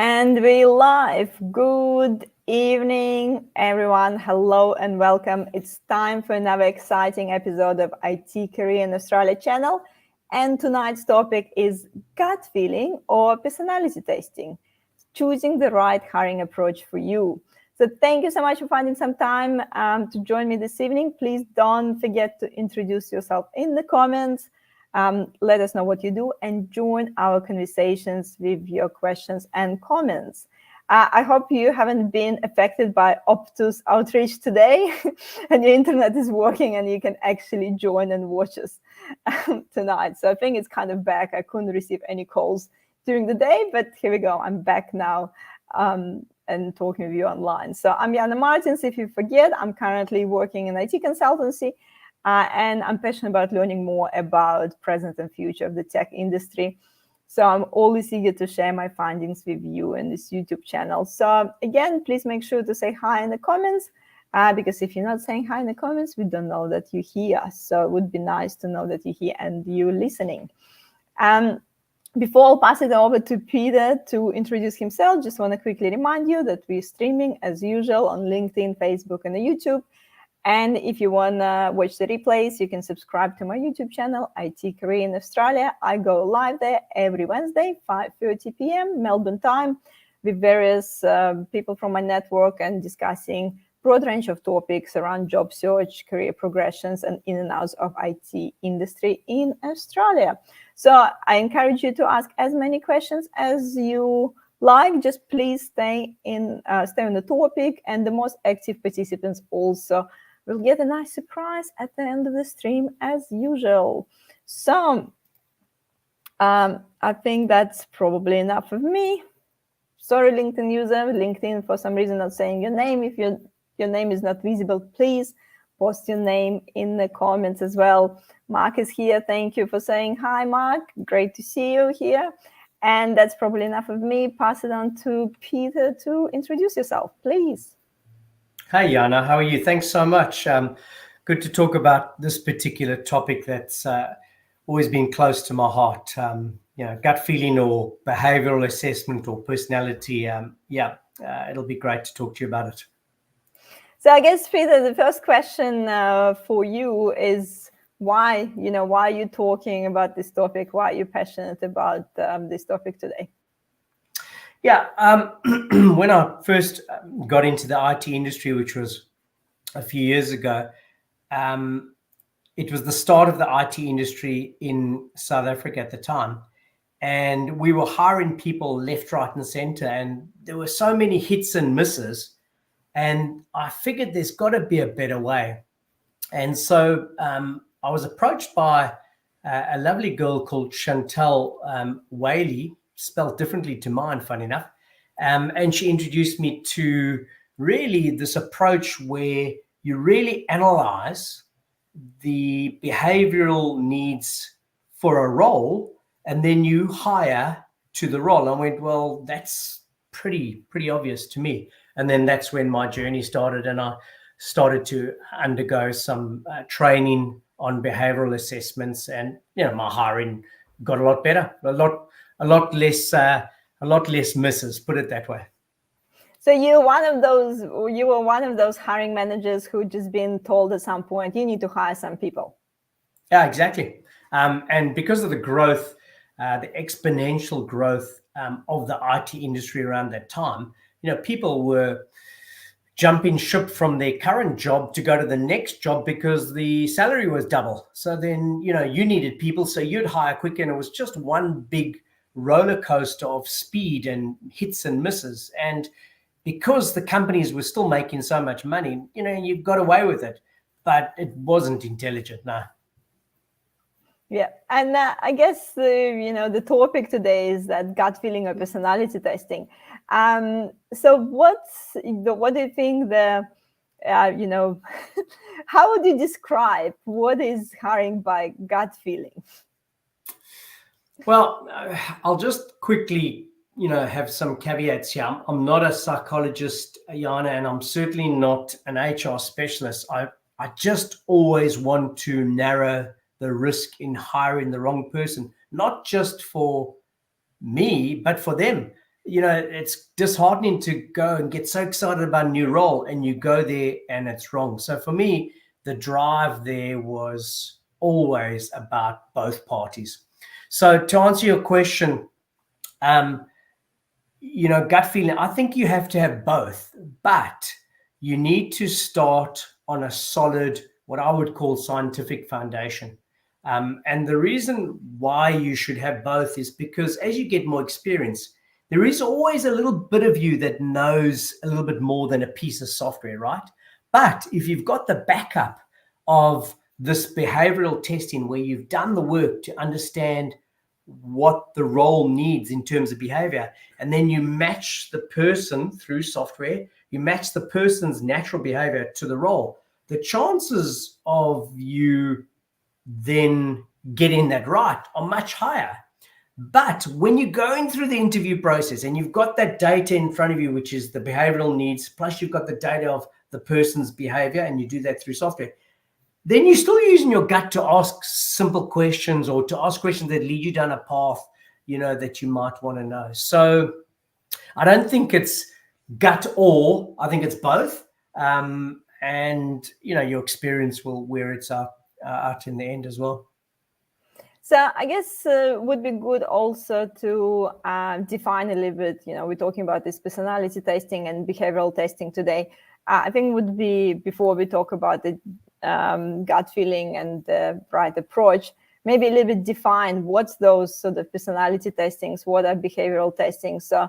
And we live. Good evening, everyone. Hello and welcome. It's time for another exciting episode of IT Career in Australia channel. And tonight's topic is gut feeling or personality testing, choosing the right hiring approach for you. So thank you so much for finding some time to join me this evening. Please don't forget to introduce yourself in the comments. Let us know what you do and join our conversations with your questions and comments. I hope you haven't been affected by Optus outreach today and your internet is working and you can actually join and watch us tonight. So I think it's kind of back. I couldn't receive any calls during the day, but here we go. I'm back now and talking with you online. So I'm Jana Martins. If you forget, I'm currently working in IT consultancy. And I'm passionate about learning more about present and future of the tech industry. So I'm always eager to share my findings with you in this YouTube channel. So again, please make sure to say hi in the comments, because if you're not saying hi in the comments, we don't know that you're here. So it would be nice to know that you're here and you're listening. Before I pass it over to Peter to introduce himself, just want to quickly remind you that we're streaming as usual on LinkedIn, Facebook, and YouTube. And if you want to watch the replays, you can subscribe to my YouTube channel, IT Career in Australia. I go live there every Wednesday, 5:30 p.m. Melbourne time, with various people from my network and discussing broad range of topics around job search, career progressions, and in and outs of IT industry in Australia. So I encourage you to ask as many questions as you like. Just please stay on the topic, and the most active participants also will get a nice surprise at the end of the stream as usual. So I think that's probably enough of me. Sorry, LinkedIn user. LinkedIn, for some reason, not saying your name. If your name is not visible, please post your name in the comments as well. Mark is here. Thank you for saying hi, Mark. Great to see you here. And that's probably enough of me. Pass it on to Peter to introduce yourself, please. Hi, Jana. How are you? Thanks so much. Good to talk about this particular topic that's always been close to my heart. Gut feeling or behavioral assessment or personality. It'll be great to talk to you about it. So I guess, Peter, the first question for you is why are you talking about this topic? Why are you passionate about this topic today? Yeah, when I first got into the IT industry, which was a few years ago, it was the start of the IT industry in South Africa at the time. And we were hiring people left, right, and center. And there were so many hits and misses. And I figured there's got to be a better way. And so I was approached by a lovely girl called Chantel Whalley, spelled differently to mine, funny enough. And she introduced me to really this approach where you really analyze the behavioral needs for a role and then you hire to the role. I went, well, that's pretty obvious to me. And then that's when my journey started, and I started to undergo some training on behavioral assessments, and my hiring got a lot better, a lot less misses, put it that way. So you were one of those hiring managers who just been told at some point you need to hire some people. Yeah, exactly. And because of the growth, the exponential growth of the IT industry around that time, people were jumping ship from their current job to go to the next job because the salary was double. So then, you needed people, so you'd hire quicker, and it was just one big roller coaster of speed and hits and misses. And because the companies were still making so much money, you got away with it, but it wasn't intelligent. No. Yeah, and I guess the topic today is that gut feeling or personality testing. So what do you think how would you describe what is hiring by gut feeling? Well, I'll just quickly have some caveats here. I'm not a psychologist, Jana, and I'm certainly not an HR specialist. I just always want to narrow the risk in hiring the wrong person, not just for me, but for them. it's disheartening to go and get so excited about a new role and you go there and it's wrong. So for me, the drive there was always about both parties. So to answer your question, gut feeling, I think you have to have both, but you need to start on a solid, what I would call scientific foundation. And the reason why you should have both is because as you get more experience, there is always a little bit of you that knows a little bit more than a piece of software, right? But if you've got the backup of this behavioral testing where you've done the work to understand what the role needs in terms of behavior, and then you match the person through software, you match the person's natural behavior to the role, the chances of you then getting that right are much higher. But when you're going through the interview process and you've got that data in front of you, which is the behavioral needs, plus you've got the data of the person's behavior, and you do that through software, then you're still using your gut to ask simple questions or to ask questions that lead you down a path, that you might want to know. So I don't think it's gut or, I think it's both. And, your experience will wear its out in the end as well. So I guess would be good also to define a little bit, we're talking about this personality testing and behavioral testing today. I think would be, before we talk about the gut feeling and the right approach, maybe a little bit define what's those sort of personality testings, what are behavioral testing. So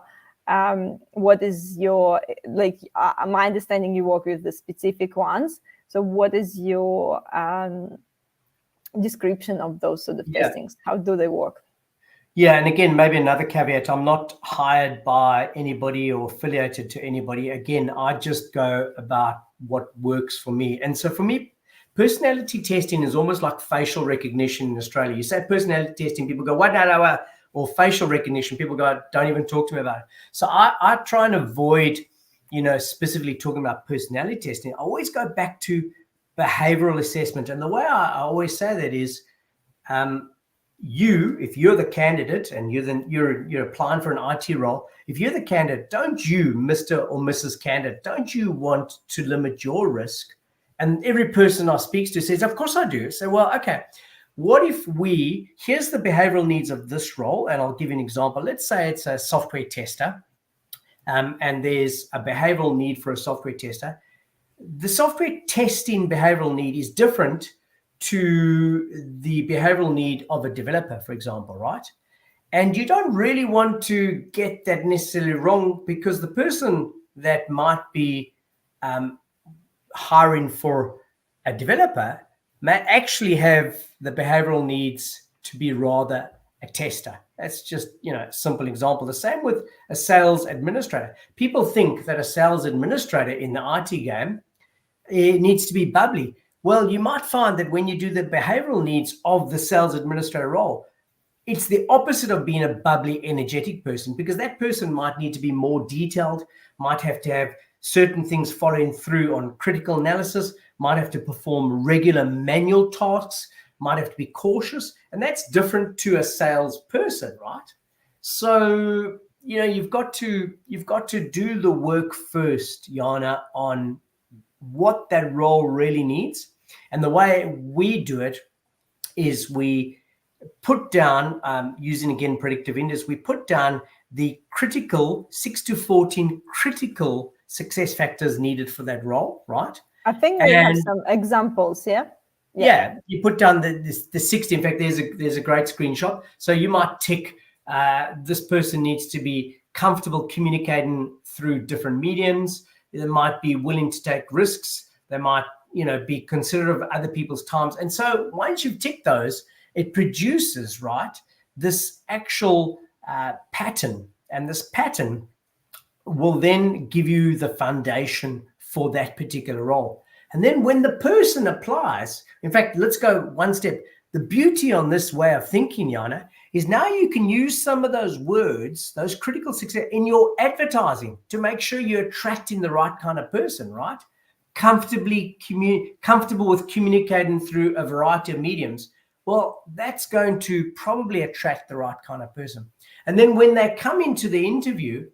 what is your, my understanding, you work with the specific ones. So what is your description of those sort of testings? How do they work? Yeah, and again, maybe another caveat, I'm not hired by anybody or affiliated to anybody. Again, I just go about what works for me. And so for me, personality testing is almost like facial recognition in Australia. You say personality testing, people go, what? No. Or facial recognition, people go, don't even talk to me about it. So I try and avoid, specifically talking about personality testing. I always go back to behavioral assessment. And the way I always say that is, if you're the candidate and you're applying for an IT role, if you're the candidate, don't you, Mr. or Mrs. Candidate, don't you want to limit your risk? And every person I speak to says, of course I do. So, well, okay, what if here's the behavioral needs of this role, and I'll give you an example. Let's say it's a software tester, and there's a behavioral need for a software tester. The software testing behavioral need is different to the behavioral need of a developer, for example, right? And you don't really want to get that necessarily wrong, because the person that might be hiring for a developer may actually have the behavioral needs to be rather a tester. That's just, a simple example. The same with a sales administrator. People think that a sales administrator in the IT game, it needs to be bubbly. Well, you might find that when you do the behavioral needs of the sales administrator role, it's the opposite of being a bubbly, energetic person, because that person might need to be more detailed, might have to have certain things following through on critical analysis, might have to perform regular manual tasks, might have to be cautious, and that's different to a salesperson, right? So, you've got to do the work first, Jana, on what that role really needs. And the way we do it is we put down, using again predictive index, we put down the critical 6 to 14 critical success factors needed for that role, right? I think we have some examples, Yeah, you put down the 60. In fact, there's a great screenshot. So you might tick, this person needs to be comfortable communicating through different mediums. They might be willing to take risks. They might, be considerate of other people's times. And so once you've ticked those, it produces, right, this actual pattern. And this pattern will then give you the foundation for that particular role. And then when the person applies, in fact, let's go one step. The beauty on this way of thinking, Jana, is now you can use some of those words, those critical success, in your advertising to make sure you're attracting the right kind of person, right? Comfortable with communicating through a variety of mediums. well, that's going to probably attract the right kind of person. And then when they come into the interview,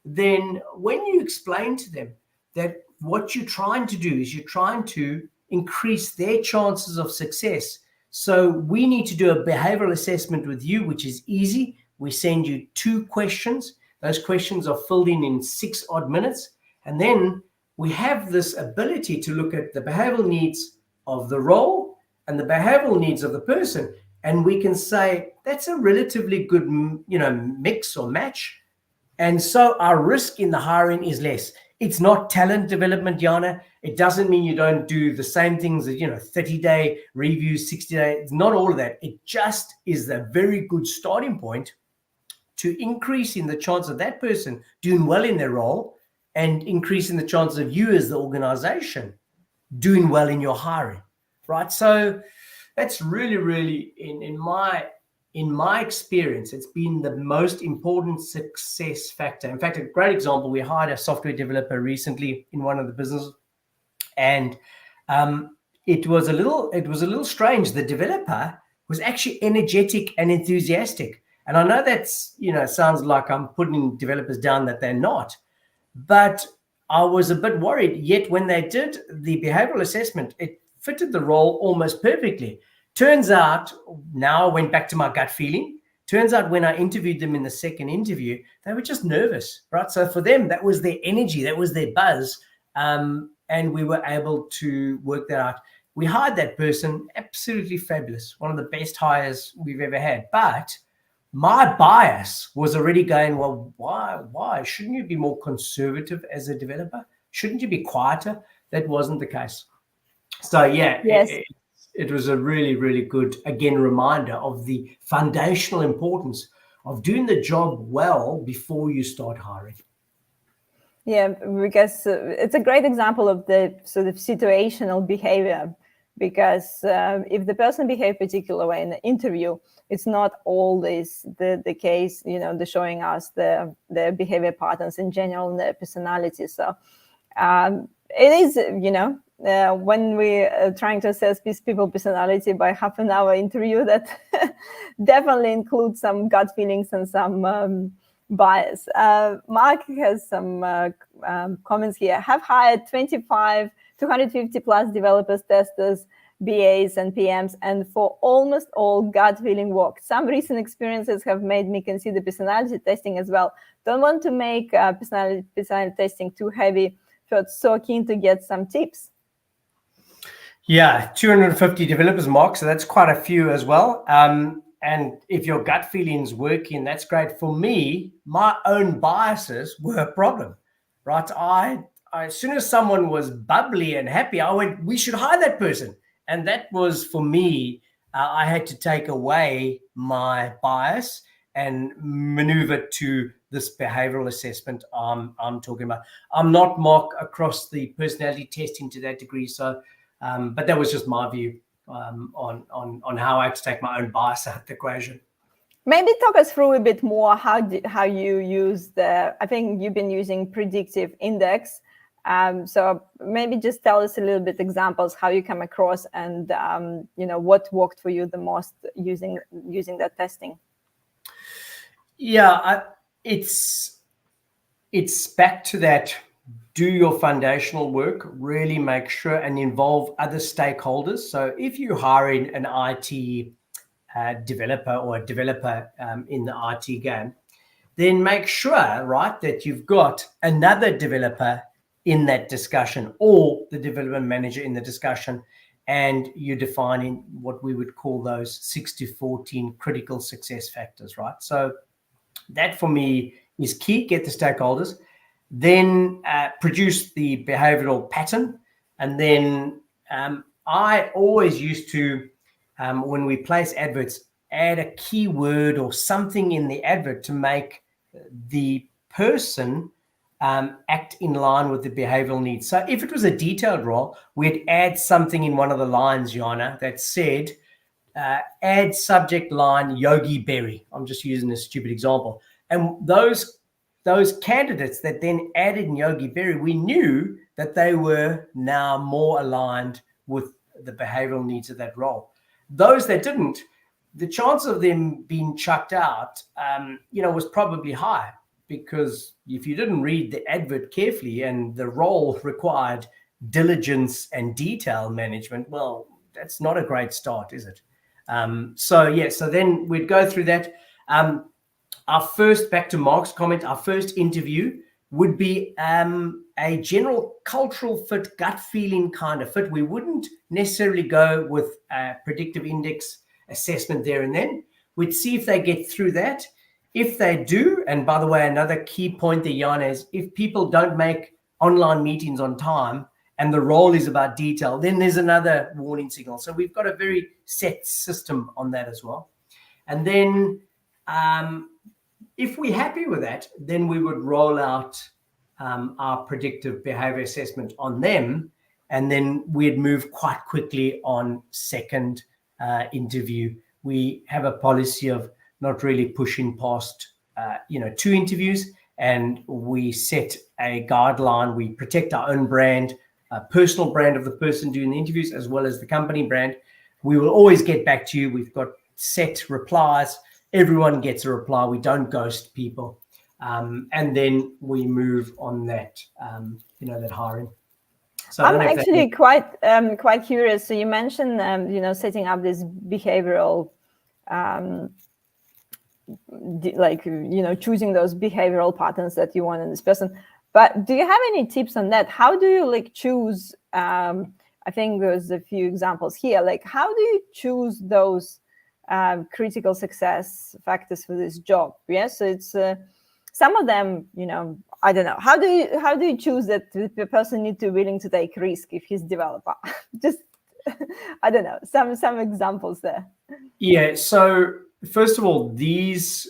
then when you explain to them that what you're trying to do is you're trying to increase their chances of success. So we need to do a behavioral assessment with you, which is easy. We send you 2 questions. Those questions are filled in 6 odd minutes. And then we have this ability to look at the behavioral needs of the role and the behavioral needs of the person. And we can say that's a relatively good, mix or match. And so our risk in the hiring is less. It's not talent development, Jana. It doesn't mean you don't do the same things as, 30-day reviews, 60-day. It's not all of that. It just is a very good starting point to increase in the chance of that person doing well in their role and increasing the chance of you as the organization doing well in your hiring, right? So that's really, really, in my experience, it's been the most important success factor. In fact, a great example, we hired a software developer recently in one of the businesses, and it was a little strange. The developer was actually energetic and enthusiastic. And I know that's, sounds like I'm putting developers down, that they're not, but I was a bit worried. Yet when they did the behavioral assessment, it fitted the role almost perfectly. Turns out, now I went back to my gut feeling. Turns out when I interviewed them in the second interview, they were just nervous, right? So for them, that was their energy, that was their buzz. And we were able to work that out. We hired that person, absolutely fabulous, one of the best hires we've ever had. But my bias was already going, well, why? Shouldn't you be more conservative as a developer? Shouldn't you be quieter? That wasn't the case. So, yeah, Yes. it was a really, really good, again, reminder of the foundational importance of doing the job well before you start hiring. Yeah, because it's a great example of the sort of situational behavior. Because if the person behaves particular way in the interview, it's not always the case. They're showing us the behavior patterns in general and their personality. So it is, when we're trying to assess these people's personality by half an hour interview, that definitely includes some gut feelings and some bias. Mark has some comments here. Have hired 25 250 plus developers, testers, BAs, and PMs, and for almost all gut feeling work. Some recent experiences have made me consider personality testing as well. Don't want to make personality testing too heavy, but so keen to get some tips. Yeah, 250 developers, Mark, so that's quite a few as well. And if your gut feeling's working, that's great. For me, my own biases were a problem, right? As soon as someone was bubbly and happy, I went, we should hire that person. And that was, for me, I had to take away my bias and maneuver to this behavioral assessment I'm talking about. I'm not, Mark, across the personality testing to that degree. So, but that was just my view on how I had to take my own bias out of the equation. Maybe talk us through a bit more how you use I think you've been using predictive index. So maybe just tell us a little bit examples how you come across and what worked for you the most using that testing. Yeah, it's back to that. Do your foundational work, really make sure and involve other stakeholders. So if you're hiring an IT developer or a developer in the IT game, then make sure, right, that you've got another developer in that discussion or the development manager in the discussion, and you're defining what we would call those 6 to 14 critical success factors, right? So that for me is key. Get the stakeholders, then produce the behavioral pattern. And then I always used to, when we place adverts, add a keyword or something in the advert to make the person act in line with the behavioral needs. So if it was a detailed role, we'd add something in one of the lines, Jana, that said, add subject line Yogi Berry. I'm just using a stupid example. And those candidates that then added in Yogi Berry, we knew that they were now more aligned with the behavioral needs of that role. those that didn't, the chance of them being chucked out, was probably high, because if you didn't read the advert carefully and the role required diligence and detail management, well, that's not a great start, is it? So then we'd go through that. Our first, back to Mark's comment, our first interview would be a general cultural fit, gut feeling kind of fit. We wouldn't necessarily go with a predictive index assessment there and then. We'd see if they get through that. If they do, and by the way, another key point there, Jan, is if people don't make online meetings on time and the role is about detail, then there's another warning signal. So we've got a very set system on that as well. And then if we're happy with that, then we would roll out our predictive behavior assessment on them, and then we'd move quite quickly on second interview. We have a policy of not really pushing past 2 interviews, and we set a guideline. We protect our own brand, personal brand of the person doing the interviews, as well as the company brand. We will always get back to you. We've got set replies. Everyone gets a reply. We don't ghost people. And then we move on that, that hiring. So I'm actually quite curious. So you mentioned, setting up this behavioral, choosing those behavioral patterns that you want in this person. But do you have any tips on that? How do you choose? I think there's a few examples here. How do you choose those critical success factors for this job? So it's some of them, I don't know. How do you choose that the person needs to be willing to take risk if he's developer? Just I don't know, some examples there. Yeah. So first of all, these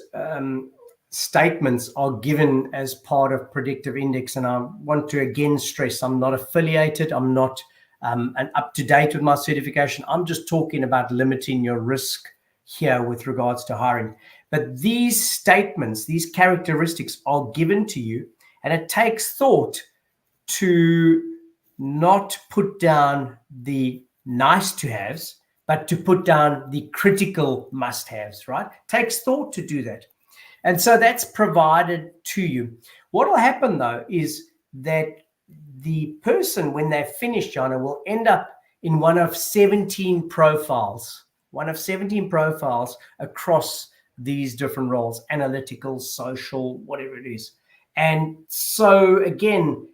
statements are given as part of predictive index, and I want to again stress, I'm not affiliated. I'm not up to date with my certification. I'm just talking about limiting your risk here with regards to hiring. But these statements, these characteristics are given to you, and it takes thought to not put down the nice to haves, but to put down the critical must haves, right? It takes thought to do that. And so that's provided to you. What will happen though is that the person, when they're finished, Jana, will end up in one of 17 profiles across these different roles: analytical, social, whatever it is. And so again,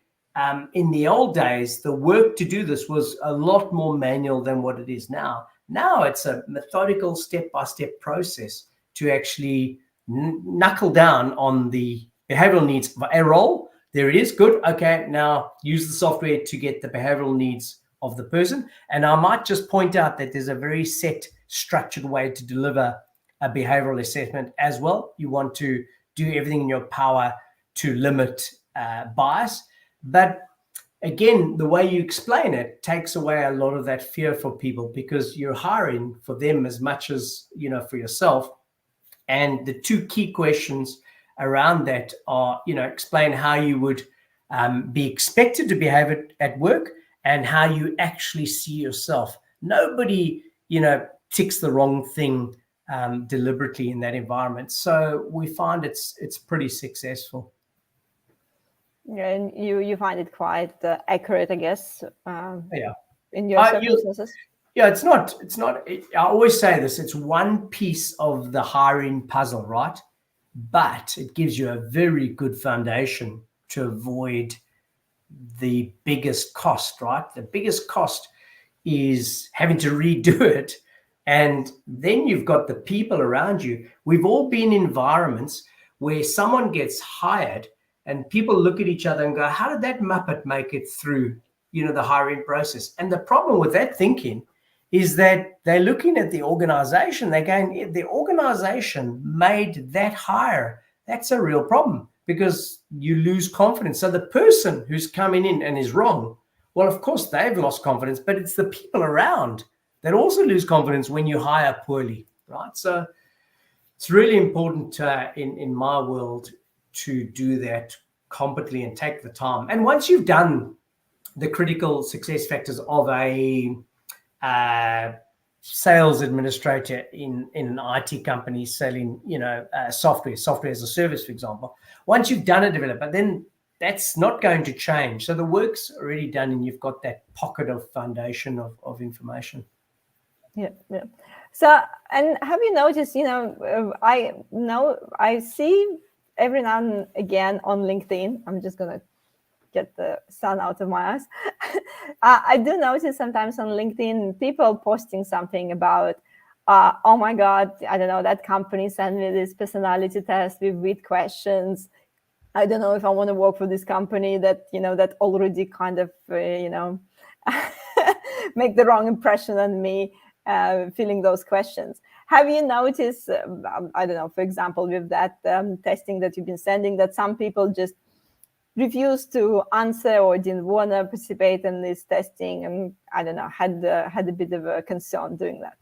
in the old days, the work to do this was a lot more manual than what it is now. Now it's a methodical step-by-step process to actually knuckle down on the behavioral needs of a role. There it is. Good. Okay. Now use the software to get the behavioral needs of the person. And I might just point out that there's a very set, structured way to deliver a behavioral assessment as well. You want to do everything in your power to limit bias. But again, the way you explain it takes away a lot of that fear for people, because you're hiring for them as much as, for yourself. And the 2 key questions around that are, explain how you would be expected to behave at work and how you actually see yourself. Nobody, ticks the wrong thing deliberately in that environment. So we find it's pretty successful. Yeah, and you find it quite accurate, I guess. In your circumstances. It's not. I always say this: it's one piece of the hiring puzzle, right? But it gives you a very good foundation to avoid the biggest cost, right? The biggest cost is having to redo it, and then you've got the people around you. We've all been in environments where someone gets hired and people look at each other and go, how did that Muppet make it through, the hiring process? And the problem with that thinking is that they're looking at the organization. They're going, the organization made that hire. That's a real problem, because you lose confidence. So the person who's coming in and is wrong, well, of course, they've lost confidence, but it's the people around that also lose confidence when you hire poorly, right? So it's really important in my world to do that competently and take the time. And once you've done the critical success factors of a sales administrator in an IT company selling, software as a service, for example. Once you've done a developer, then that's not going to change. So the work's already done, and you've got that pocket of foundation of information. Yeah. So, and have you noticed, I see every now and again on LinkedIn, I'm just going to get the sun out of my eyes. I do notice sometimes on LinkedIn, people posting something about, oh my God, I don't know, that company sent me this personality test with questions. I don't know if I want to work for this company that, that already kind of, make the wrong impression on me, filling those questions. Have you noticed, I don't know, for example, with that testing that you've been sending, that some people just refused to answer or didn't want to participate in this testing, and I don't know, had a bit of a concern doing that?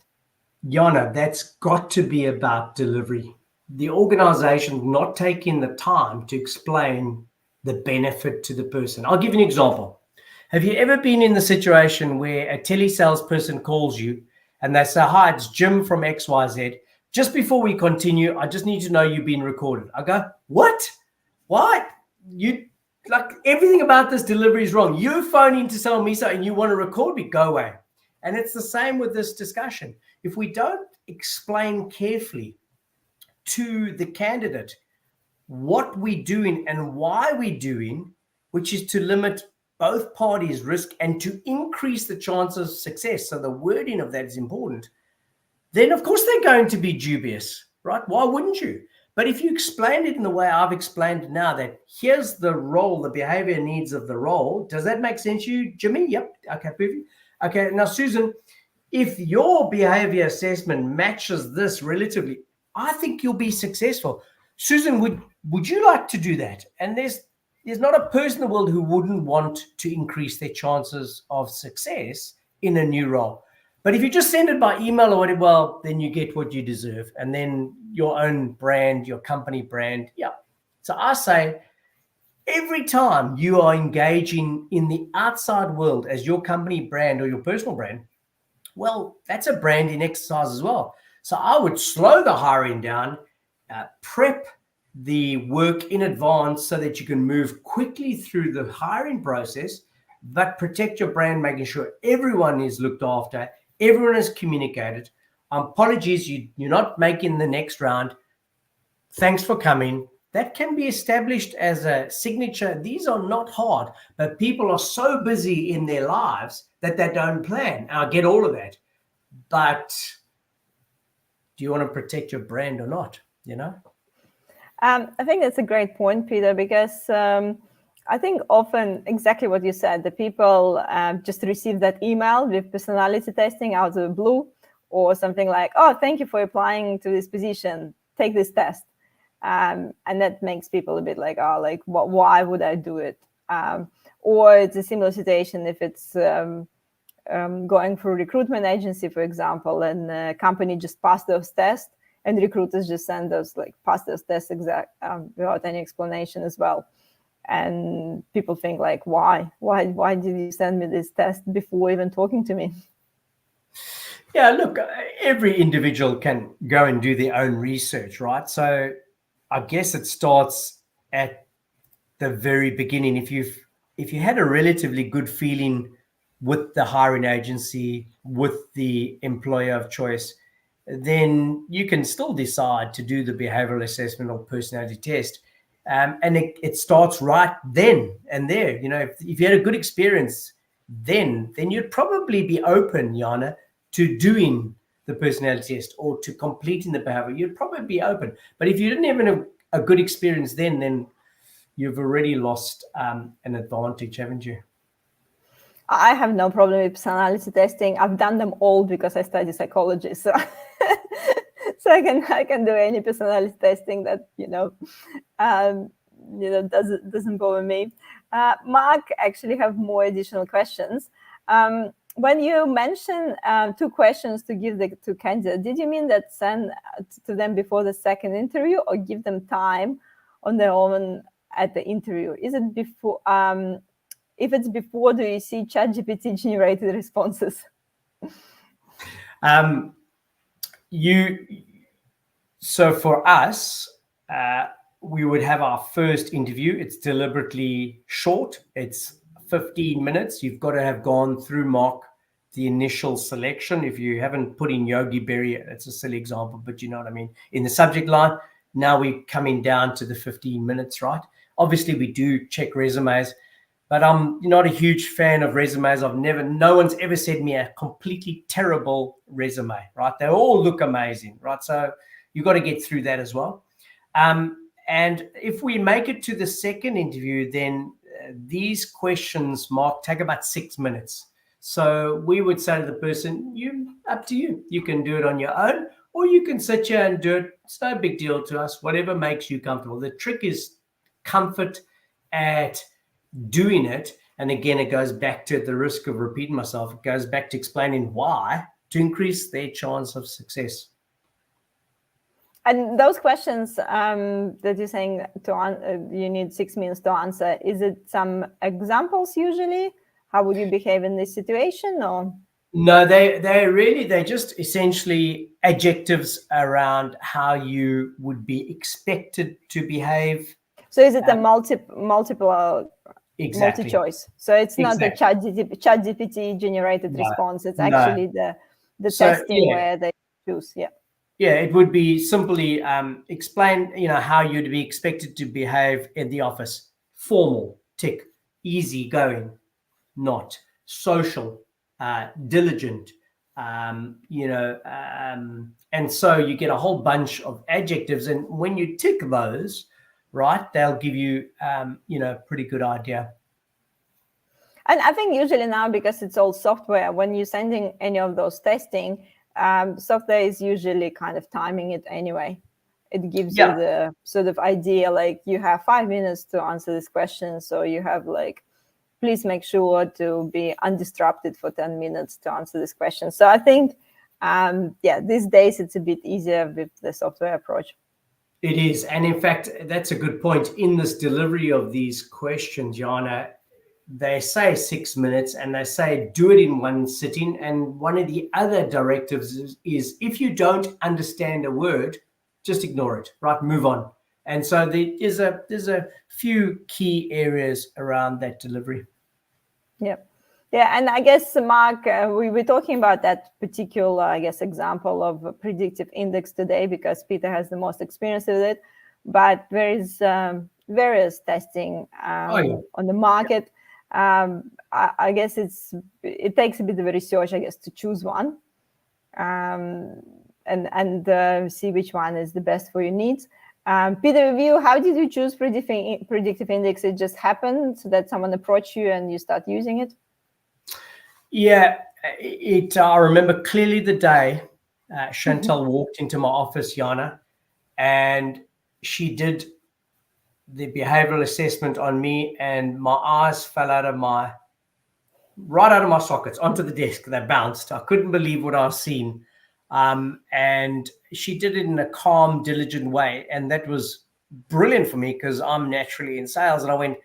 Jana, that's got to be about delivery. The organization not taking the time to explain the benefit to the person. I'll give you an example. Have you ever been in the situation where a telesalesperson calls you and they say, "Hi, it's Jim from XYZ. Just before we continue, I just need to know you've been recorded." I go, "What? Why? You like everything about this delivery is wrong. You're phoning to tell me so and you want to record me? Go away." And it's the same with this discussion. If we don't explain carefully to the candidate what we're doing and why we're doing, which is to limit both parties' risk and to increase the chances of success, so the wording of that is important, then of course they're going to be dubious, right? Why wouldn't you? But if you explain it in the way I've explained it now, that here's the role, the behavior needs of the role, does that make sense to you, Jimmy? Yep. Okay, perfect. Okay, now, Susan, if your behavior assessment matches this relatively, I think you'll be successful. Susan, would you like to do that? And there's not a person in the world who wouldn't want to increase their chances of success in a new role. But if you just send it by email or whatever, well, then you get what you deserve. And then your own brand, your company brand. Yeah. So I say every time you are engaging in the outside world as your company brand or your personal brand, well, that's a branding exercise as well. So I would slow the hiring down, prep the work in advance so that you can move quickly through the hiring process, but protect your brand, making sure everyone is looked after, everyone is communicated. Apologies, you're not making the next round. Thanks for coming. That can be established as a signature. These are not hard, but people are so busy in their lives that they don't plan. I get all of that. But do you want to protect your brand or not? I think that's a great point, Peter, because I think often exactly what you said, the people just receive that email with personality testing out of the blue, or something like, "Oh, thank you for applying to this position. Take this test." And that makes people a bit like, "Oh, like, why would I do it?" Or it's a similar situation if it's going through a recruitment agency, for example, and the company just passed those tests, and recruiters just send those pass those tests without any explanation as well. And people think like, why did you send me this test before even talking to me? Yeah, look, every individual can go and do their own research, right? So I guess it starts at the very beginning. If you had a relatively good feeling with the hiring agency, with the employer of choice, then you can still decide to do the behavioral assessment or personality test. And it starts right then and there. If you had a good experience, then you'd probably be open, Jana, to doing the personality test or to completing the behavior. You'd probably be open. But if you didn't have a good experience then you've already lost an advantage, haven't you? I have no problem with personality testing. I've done them all because I study psychology, so so I can do any personality testing that doesn't bother me. Mark actually have more additional questions. When you mention 2 questions to give to candidates, did you mean that send to them before the second interview, or give them time on their own at the interview? Is it before? If it's before, do you see ChatGPT generated responses? So for us, we would have our first interview. It's deliberately short. It's 15 minutes. You've got to have gone through, Mark, the initial selection. If you haven't put in Yogi Berra, it's a silly example, but you know what I mean. In the subject line, now we're coming down to the 15 minutes, right? Obviously, we do check resumes, but I'm not a huge fan of resumes. No one's ever sent me a completely terrible resume, right? They all look amazing, right? So you've got to get through that as well. And if we make it to the second interview, then these questions, Mark, take about 6 minutes. So we would say to the person, up to you. You can do it on your own, or you can sit here and do it. It's no big deal to us, whatever makes you comfortable. The trick is comfort at doing it. And again, it goes back to, at the risk of repeating myself, it goes back to explaining why, to increase their chance of success. And those questions that you're saying you need 6 minutes to answer, is it some examples usually? How would you behave in this situation? Or no, they're just essentially adjectives around how you would be expected to behave. So is it a multiple exactly multi-choice? So it's not the ChatGPT generated response. It's actually the testing where they choose. Yeah, it would be simply explain, how you'd be expected to behave in the office. Formal, tick. Easy going, not. Social, diligent, and so you get a whole bunch of adjectives. And when you tick those, right, they'll give you, pretty good idea. And I think usually now, because it's all software, when you're sending any of those testing, software is usually kind of timing it anyway. It gives you the sort of idea, like you have 5 minutes to answer this question. So you have please make sure to be undisrupted for 10 minutes to answer this question. So I think, these days it's a bit easier with the software approach. It is. And in fact, that's a good point. In this delivery of these questions, Jana, they say 6 minutes and they say do it in one sitting. And one of the other directives is if you don't understand a word, just ignore it, right? Move on. And so there's a few key areas around that delivery. Yeah. And I guess, Mark, we were talking about that particular, example of a predictive index today because Peter has the most experience with it. But there is various testing on the market. I guess it takes a bit of a research, to choose one and see which one is the best for your needs. Peter, with you, how did you choose predictive index? It just happened that someone approached you and you start using it? Yeah, I remember clearly the day Chantal walked into my office, Jana, and she did the behavioral assessment on me, and my eyes fell right out of my sockets onto the desk. They bounced. I couldn't believe what I was seeing. And she did it in a calm, diligent way. And that was brilliant for me because I'm naturally in sales. And I went,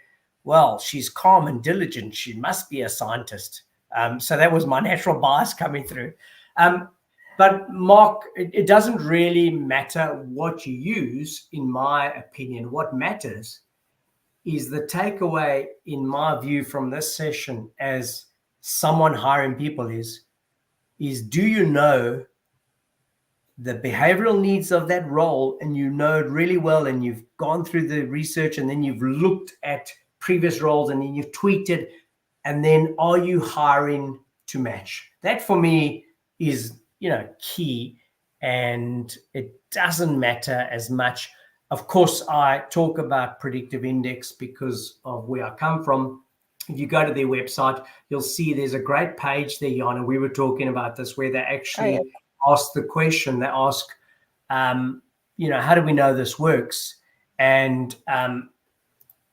well, she's calm and diligent. She must be a scientist. So that was my natural bias coming through. But Mark, it doesn't really matter what you use, in my opinion. What matters is the takeaway, in my view, from this session as someone hiring people is do you know the behavioral needs of that role, and you know it really well, and you've gone through the research, and then you've looked at previous roles, and then you've tweaked it, and then are you hiring to match? That for me is, key, and it doesn't matter as much. Of course, I talk about predictive index because of where I come from. If you go to their website, you'll see there's a great page there, Jana. We were talking about this, where they actually ask the question. They ask, how do we know this works? And,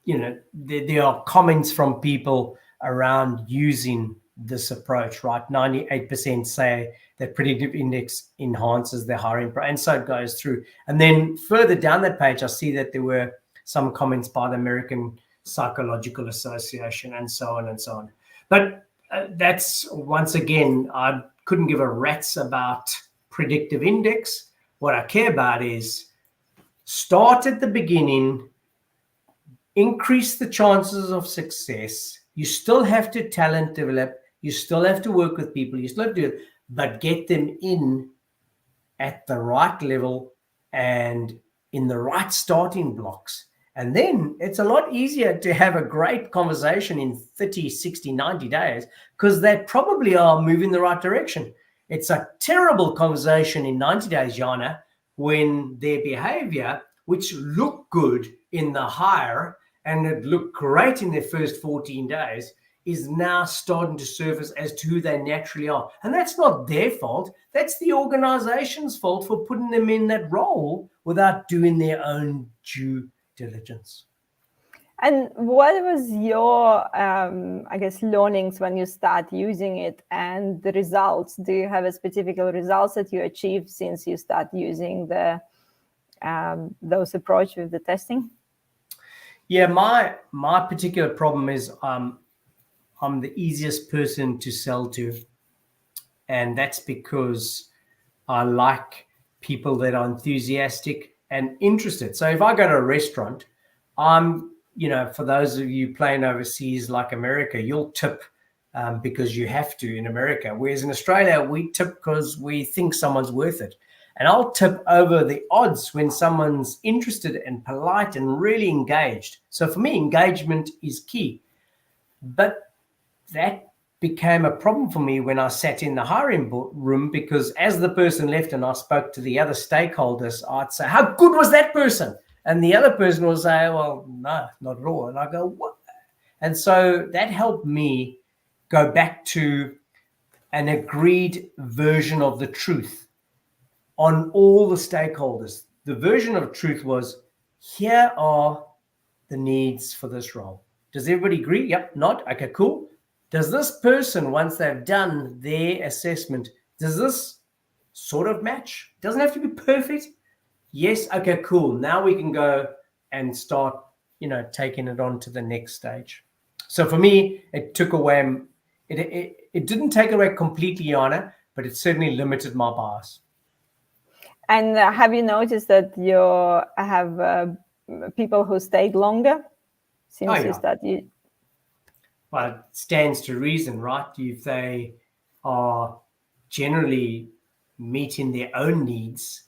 there are comments from people around using this approach, right? 98% say that predictive index enhances their hiring, and so it goes through. And then further down that page, I see that there were some comments by the American Psychological Association and so on and so on. But that's, once again, I couldn't give a rat's about predictive index. What I care about is start at the beginning, increase the chances of success. You still have to talent develop. You still have to work with people. You still have to do it, but get them in at the right level and in the right starting blocks. And then it's a lot easier to have a great conversation in 30, 60, 90 days because they probably are moving the right direction. It's a terrible conversation in 90 days, Jana, when their behavior, which looked good in the hire and it looked great in their first 14 days, is now starting to surface as to who they naturally are. And that's not their fault. That's the organization's fault for putting them in that role without doing their own due diligence. And what was your, I guess, learnings when you start using it and the results? Do you have a specific results that you achieved since you start using the those approach with the testing? Yeah, my particular problem is I'm the easiest person to sell to. And that's because I like people that are enthusiastic and interested. So if I go to a restaurant, for those of you playing overseas like America, you'll tip because you have to in America. Whereas in Australia, we tip because we think someone's worth it. And I'll tip over the odds when someone's interested and polite and really engaged. So for me, engagement is key. But that became a problem for me when I sat in the hiring room, because as the person left and I spoke to the other stakeholders, I'd say, how good was that person? And the other person will say, well, no, not at all. And I go, what? And so that helped me go back to an agreed version of the truth on all the stakeholders. The version of truth was, here are the needs for this role. Does everybody agree? Yep, nod. Okay, cool. Does this person, once they've done their assessment, does this sort of match? Doesn't have to be perfect. Yes. Okay, cool. Now we can go and start, taking it on to the next stage. So for me, it took away, it didn't take away completely, Jana, but it certainly limited my bias. And have you noticed that you have people who stayed longer since you started? Well, it stands to reason, right? If they are generally meeting their own needs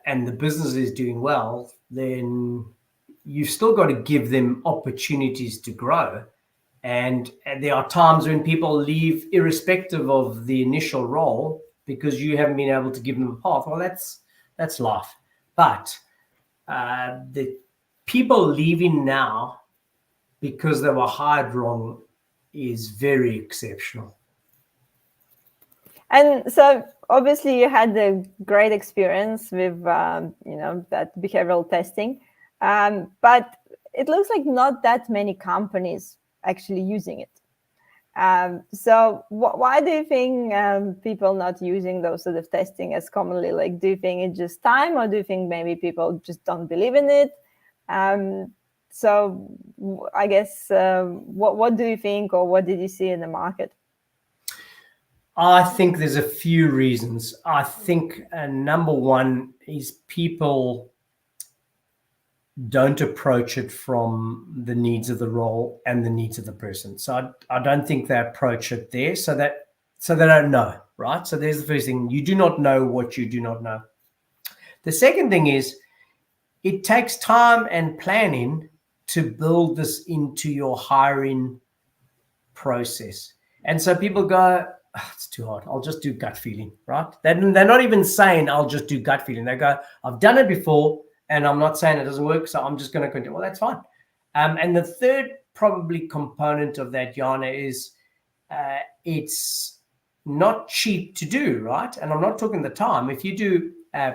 and the business is doing well, then you've still got to give them opportunities to grow. And there are times when people leave irrespective of the initial role because you haven't been able to give them a path. Well, that's life. But the people leaving now because they were hired wrong is very exceptional. And so obviously you had a great experience with, that behavioral testing, but it looks like not that many companies actually using it. So why do you think people not using those sort of testing as commonly? Like, do you think it's just time, or do you think maybe people just don't believe in it? So I guess what do you think, or what did you see in the market? I think there's a few reasons. I think number one is people don't approach it from the needs of the role and the needs of the person. So I don't think they approach it there. So they don't know, right? So there's the first thing. You do not know what you do not know. The second thing is it takes time and planning to build this into your hiring process. And so people go, it's too hard. I'll just do gut feeling, right? They're not even saying I'll just do gut feeling. They go, I've done it before and I'm not saying it doesn't work, so I'm just going to continue. Well, that's fine. And the third probably component of that, Jana, is it's not cheap to do, right? And I'm not talking the time. If you do a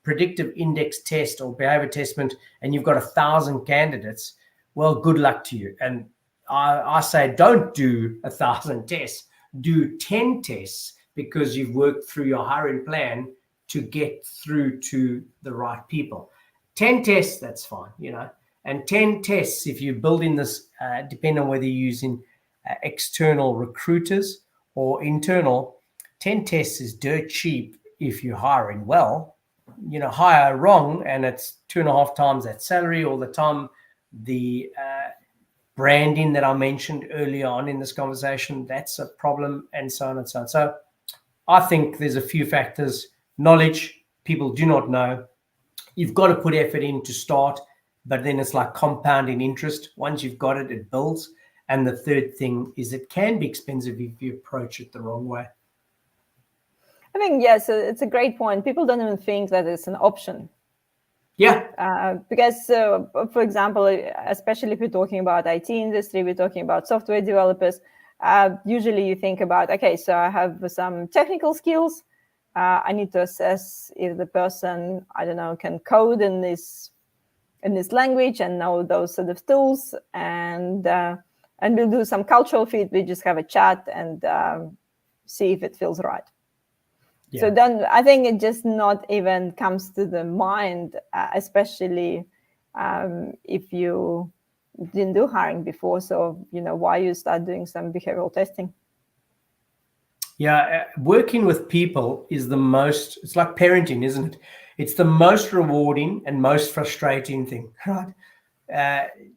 predictive index test or behavior testament and you've got 1,000 candidates, well, good luck to you. And I say don't do 1,000 tests. Do 10 tests because you've worked through your hiring plan to get through to the right people. 10 tests, that's fine, and 10 tests, if you're building this, depending on whether you're using external recruiters or internal, 10 tests is dirt cheap if you're hiring well. Hire wrong and it's 2.5 times that salary, all the time the branding that I mentioned earlier on in this conversation, that's a problem, and so on and so on. So I think there's a few factors. Knowledge, people do not know. You've got to put effort in to start, but then it's like compounding interest. Once you've got it, it builds. And the third thing is it can be expensive if you approach it the wrong way. I think, yes, it's a great point. People don't even think that it's an option. Yeah. Because, for example, especially if we're talking about IT industry, we're talking about software developers, usually you think about, okay, so I have some technical skills. I need to assess if the person, I don't know, can code in this language and know those sort of tools, and we'll do some cultural fit. We just have a chat and see if it feels right. Yeah. So then I think it just not even comes to the mind, especially if you didn't do hiring before. So, why you start doing some behavioral testing? Yeah, working with people is it's like parenting, isn't it? It's the most rewarding and most frustrating thing, right?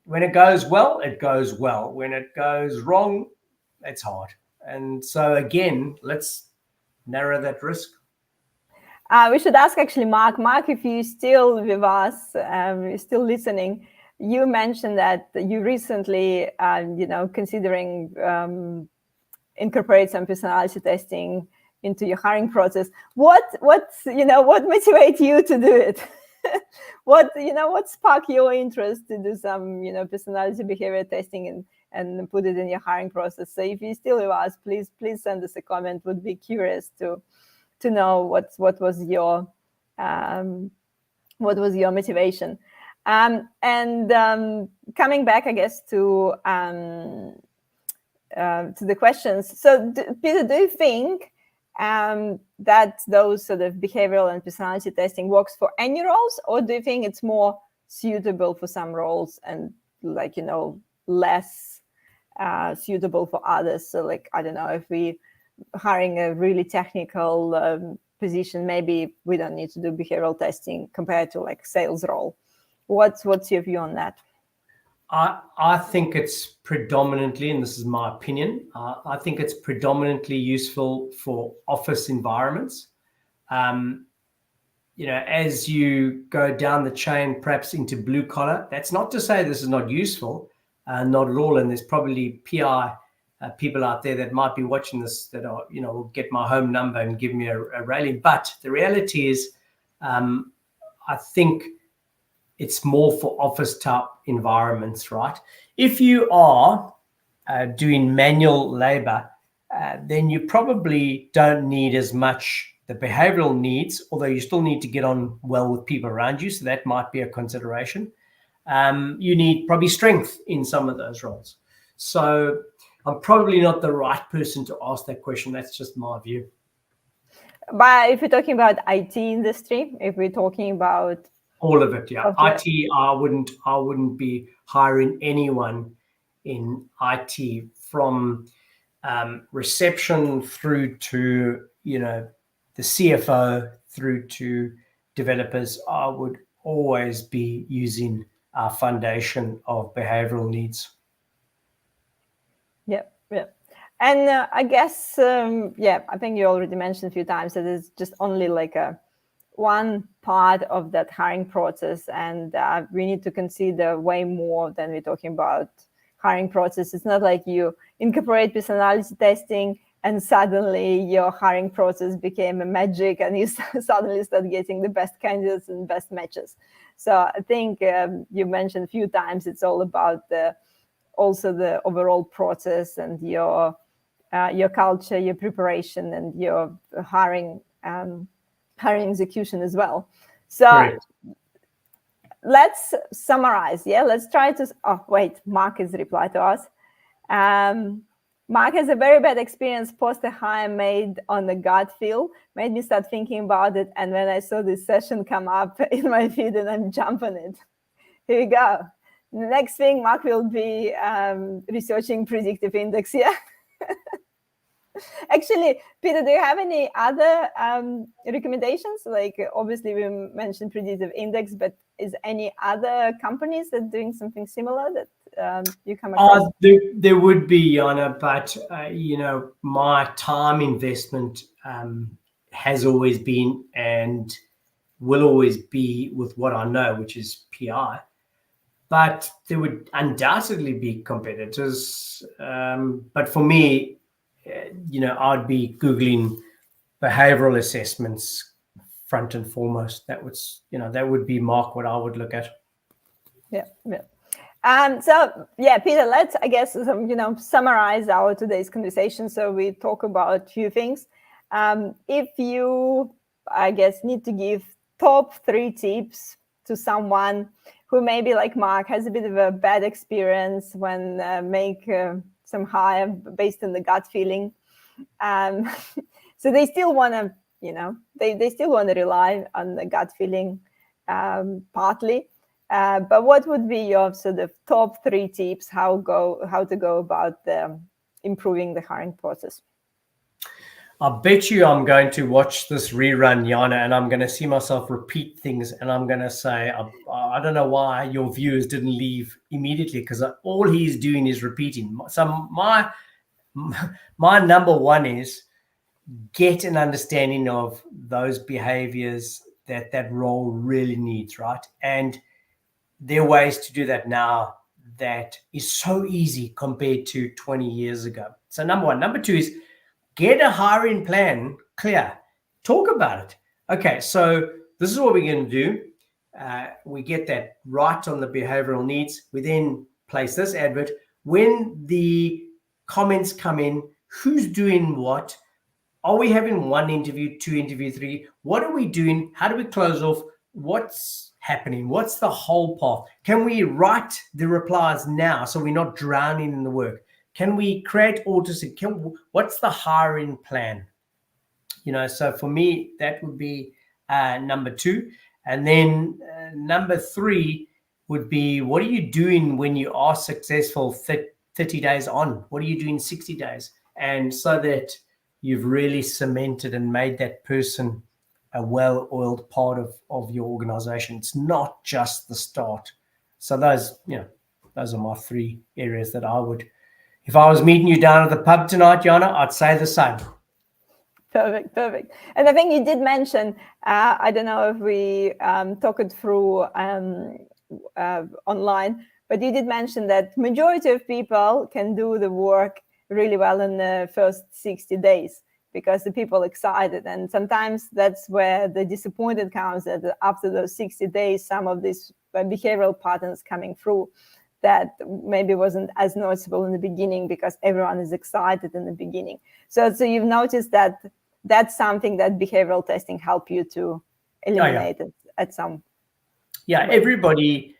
When it goes well, it goes well. When it goes wrong, it's hard. And so again, let's narrow that risk. We should ask actually Mark. Mark, if you're still with us, you're still listening, you mentioned that you recently, considering incorporate some personality testing into your hiring process. What motivates you to do it? What sparked your interest to do some, personality behavior testing and put it in your hiring process? So if you're still with us, please send us a comment. Would be curious to know what was your motivation. Coming back, I guess, to the questions. So, Peter, do you think that those sort of behavioral and personality testing works for any roles, or do you think it's more suitable for some roles and less suitable for others? So, I don't know, if we hiring a really technical position, maybe we don't need to do behavioral testing compared to sales role. What's your view on that? I think it's predominantly, and this is my opinion, I think it's predominantly useful for office environments. As you go down the chain, perhaps into blue collar, that's not to say this is not useful, not at all. And there's probably PI people out there that might be watching this that are, will get my home number and give me a railing. But the reality is, I think it's more for office type environments, right? If you are doing manual labor, then you probably don't need as much the behavioral needs, although you still need to get on well with people around you. So that might be a consideration. You need probably strength in some of those roles. So I'm probably not the right person to ask that question. That's just my view. But if you're talking about IT industry, if we're talking about all of it, yeah. IT, I wouldn't be hiring anyone in IT from reception through to the CFO through to developers. I would always be using our foundation of behavioral needs. Yeah. And I guess, I think you already mentioned a few times that it's just only one part of that hiring process, and we need to consider way more than we're talking about hiring process. It's not like you incorporate personality testing and suddenly your hiring process became a magic and you suddenly start getting the best candidates and best matches. So I think you mentioned a few times it's all about also the overall process and your culture, your preparation, and your hiring execution as well. So Great. Let's summarize. Yeah, let's try to. Oh, wait, Mark has replied to us. Mark has a very bad experience post a hire made on the gut feel. Made me start thinking about it. And when I saw this session come up in my feed, and I'm jumping it. Here we go. Next thing, Mark will be researching predictive index. Yeah. Actually, Peter, do you have any other recommendations? Like, obviously, we mentioned Predictive Index, but is any other companies that doing something similar that you come across? There would be, Jana, but my time investment has always been and will always be with what I know, which is PI. But there would undoubtedly be competitors. But for me, I'd be Googling behavioral assessments front and foremost. That would be, Mark, what I would look at. Yeah. So Peter, let's, I guess, summarize our today's conversation. So we talk about a few things. If you, I guess, need to give top 3 tips to someone who maybe, like Mark, has a bit of a bad experience when make some hire based on the gut feeling, so they still want to, they still want to rely on the gut feeling partly. But what would be your sort of top 3 tips how to go about improving the hiring process? I bet you I'm going to watch this rerun, Jana, and I'm going to see myself repeat things, and I'm going to say, I don't know why your viewers didn't leave immediately, because all he's doing is repeating. So my number 1 is get an understanding of those behaviors that role really needs, right? And there are ways to do that now that is so easy compared to 20 years ago. So number 1. Number 2 is get a hiring plan clear. Talk about it. Okay, so this is what we're going to do. We get that right on the behavioral needs. We then place this advert. When the comments come in, who's doing what? Are we having 1 interview, 2 interview, 3? What are we doing? How do we close off? What's happening? What's the whole path? Can we write the replies now so we're not drowning in the work? Can we create what's the hiring plan? So for me, that would be number 2. And then number 3 would be, what are you doing when you are successful 30 days on? What are you doing 60 days? And so that you've really cemented and made that person a well-oiled part of your organization. It's not just the start. So those are my 3 areas that I would, if I was meeting you down at the pub tonight, Jana, I'd say the same. Perfect. And I think you did mention, I don't know if we talk it through online, but you did mention that majority of people can do the work really well in the first 60 days because the people are excited. And sometimes that's where the disappointment comes, that after those 60 days, some of these behavioral patterns coming through that maybe wasn't as noticeable in the beginning because everyone is excited in the beginning. So you've noticed that that's something that behavioral testing help you to eliminate it at some. Yeah, everybody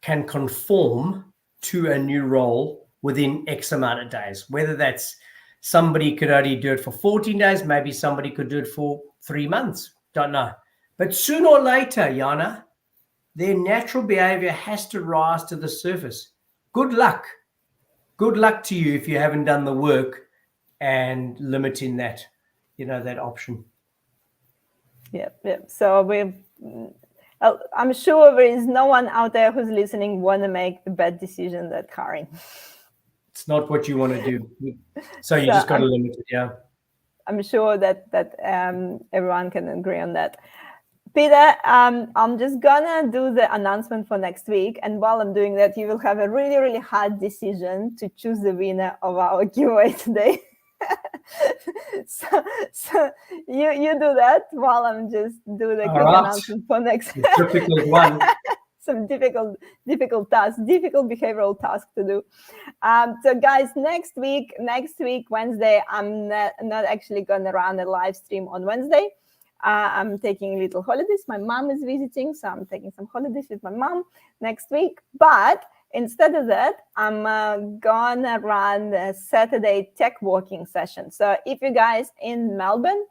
can conform to a new role within X amount of days. Whether that's somebody could only do it for 14 days, maybe somebody could do it for 3 months. Don't know. But sooner or later, Jana, their natural behavior has to rise to the surface. Good luck. Good luck to you if you haven't done the work and limiting that, that option. Yeah. So I'm sure there is no one out there who's listening want to make the bad decision that hiring. It's not what you want to do. So you just got to limit it, yeah. I'm sure that everyone can agree on that. Peter, I'm just gonna do the announcement for next week, and while I'm doing that, you will have a really, really hard decision to choose the winner of our giveaway today. so you do that while I'm just do the quick announcement for next. Typical one. Some difficult behavioral task to do. So guys, next week Wednesday, I'm not actually gonna run a live stream on Wednesday. I'm taking little holidays. My mom is visiting, so I'm taking some holidays with my mom next week. But instead of that, I'm gonna run a Saturday tech walking session. So if you guys in Melbourne,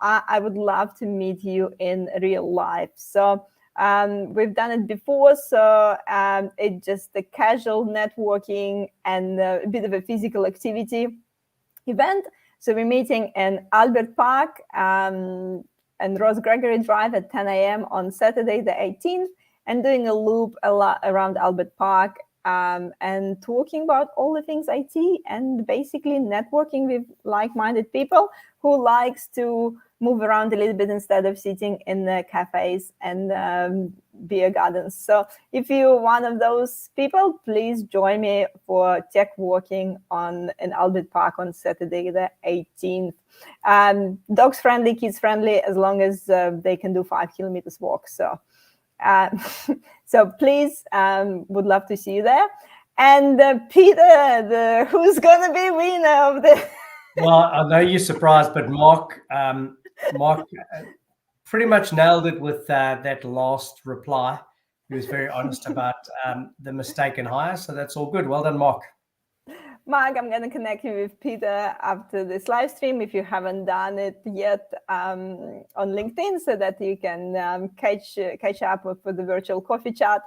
I would love to meet you in real life. So we've done it before, so it's just a casual networking and a bit of a physical activity. event. So we're meeting in Albert Park and Rose Gregory Drive at 10 a.m. on Saturday the 18th, and doing a loop around Albert Park and talking about all the things IT and basically networking with like-minded people who likes to move around a little bit instead of sitting in the cafes and beer gardens. So if you're one of those people, please join me for tech walking in Albert Park on Saturday the 18th. Dogs friendly, kids friendly, as long as they can do 5 kilometers walk. So so please, would love to see you there. And Peter, who's going to be winner of the... Well, I know you're surprised, but Mark pretty much nailed it with that last reply. He was very honest about the mistaken hire, so that's all good. Well done, Mark. Mark, I'm going to connect you with Peter after this live stream if you haven't done it yet on LinkedIn, so that you can catch up for the virtual coffee chat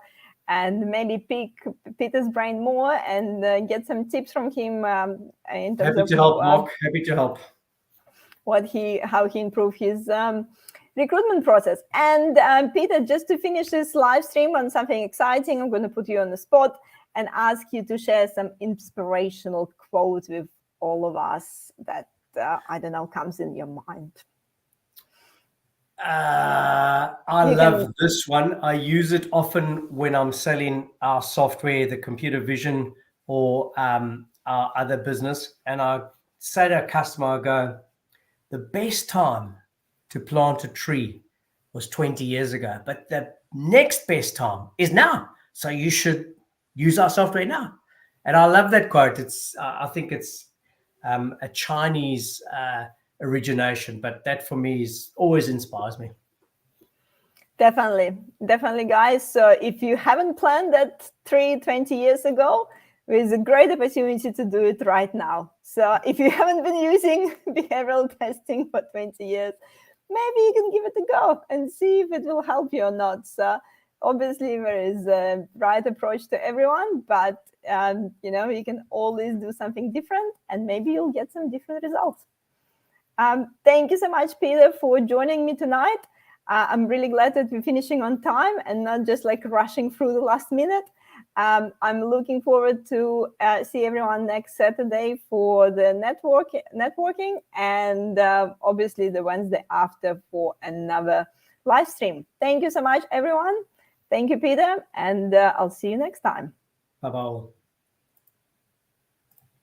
and maybe pick Peter's brain more and get some tips from him in terms Happy to help, Mark. Happy to help. How he improved his recruitment process. And Peter, just to finish this live stream on something exciting, I'm going to put you on the spot and ask you to share some inspirational quote with all of us that, I don't know, comes in your mind. I love this one. I use it often when I'm selling our software, the computer vision, or our other business. And I say to a customer, I go, the best time to plant a tree was 20 years ago, but the next best time is now. So you should use our software now. And I love that quote. I think it's a Chinese origination, but that for me always inspires me. Definitely, guys. So if you haven't planned that 20 years ago, there's a great opportunity to do it right now. So if you haven't been using behavioral testing for 20 years, maybe you can give it a go and see if it will help you or not. So obviously there is a right approach to everyone, but you can always do something different and maybe you'll get some different results. Thank you so much, Peter, for joining me tonight. I'm really glad that we're finishing on time and not just like rushing through the last minute. I'm looking forward to see everyone next Saturday for the networking and obviously the Wednesday after for another live stream. Thank you so much, everyone. Thank you, Peter, and I'll see you next time. Bye-bye.